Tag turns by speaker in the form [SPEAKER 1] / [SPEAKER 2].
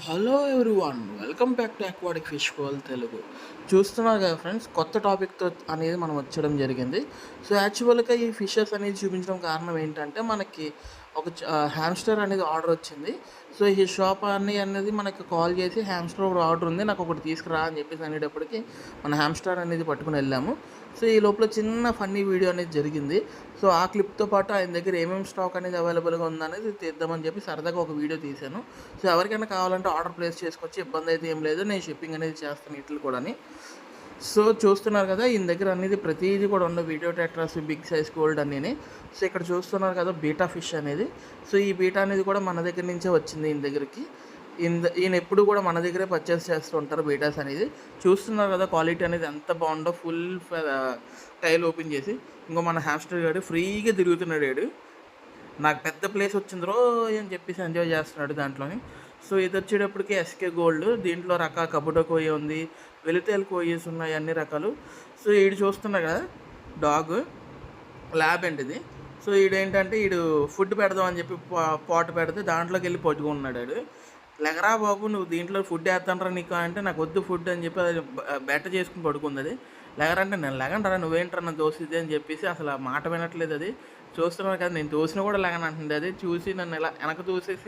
[SPEAKER 1] Hello everyone, welcome back to aquatic fish world Telugu. చూస్తున్నారు కదా friends, కొత్త టాపిక్తో అనేది మనం వచ్చడం జరిగింది. సో యాక్చువల్గా ఈ ఫిషెస్ అనేది చూపించడం కారణం ఏంటంటే, మనకి ఒక హ్యామ్స్టర్ అనేది ఆర్డర్ వచ్చింది. సో ఈ షాప్ అనేది మనకి కాల్ చేసి, హ్యామ్స్టర్ ఒకటి ఆర్డర్ ఉంది, నాకు ఒకటి తీసుకురా అని చెప్పేసి అనేటప్పటికి మన హ్యామ్స్టర్ అనేది పట్టుకుని వెళ్ళాము. సో ఈ లోపల చిన్న ఫన్నీ వీడియో అనేది జరిగింది. సో ఆ క్లిప్తో పాటు ఆయన దగ్గర ఏమేమి స్టాక్ అనేది అవైలబుల్గా ఉందనేది తీద్దామని చెప్పి సరదాగా ఒక వీడియో తీశాను. సో ఎవరికైనా కావాలంటే ఆర్డర్ ప్లేస్ చేసుకోవచ్చు, ఇబ్బంది అయితే ఏం లేదు. నేను షిప్పింగ్ అనేది చేస్తాను ఇట్లు కూడా. సో చూస్తున్నారు కదా, ఈయన దగ్గర అనేది ప్రతిదీ కూడా ఉన్న video tetras, big size gold అనేది. సో ఇక్కడ చూస్తున్నారు కదా బీటా ఫిష్ అనేది. సో ఈ బీటా అనేది కూడా మన దగ్గర నుంచే వచ్చింది ఈయన దగ్గరికి. ఈయన ఎప్పుడు కూడా మన దగ్గరే పర్చేస్ చేస్తూ ఉంటారు బీటాస్ అనేది. చూస్తున్నారు కదా క్వాలిటీ అనేది ఎంత బాగుందో, ఫుల్ టైల్ ఓపెన్ చేసి. ఇంకో మన హ్యామ్స్టర్ గాడు ఫ్రీగా తిరుగుతున్నాడు. వాడు నాకు పెద్ద ప్లేస్ వచ్చిందిరో అని చెప్పేసి ఎంజాయ్ చేస్తున్నాడు దాంట్లోని. సో ఇది వచ్చేటప్పటికి ఎస్కే గోల్డ్. దీంట్లో రకాల కబుటో కోయ ఉంది, వెలితేలు కోయస్ ఉన్నాయి, అన్ని రకాలు. సో ఈడు చూస్తున్నా కదా డాగ్ ల్యాబ్ అండి ఇది. సో ఈడేంటంటే ఈడు ఫుడ్ పెడదాం అని చెప్పి పాట్ పెడితే దాంట్లోకి వెళ్ళి పట్టుకున్నాడు. వాడు లెగరా బాబు, నువ్వు దీంట్లో ఫుడ్ వేస్తానరా నీకు అంటే, నాకు వద్దు ఫుడ్ అని చెప్పి అది బెట్ట చేసుకుని పడుకుంది. అది లెగరంటే నేను లెగంటారా, నువ్వేంటారా నన్ను దోసిద్ది అని చెప్పేసి అసలు ఆ మాట వినట్లేదు. అది చూస్తున్నాను కదా, నేను దోసినా కూడా లెగనంటుంది. అది చూసి నన్ను ఇలా వెనక దూసేసి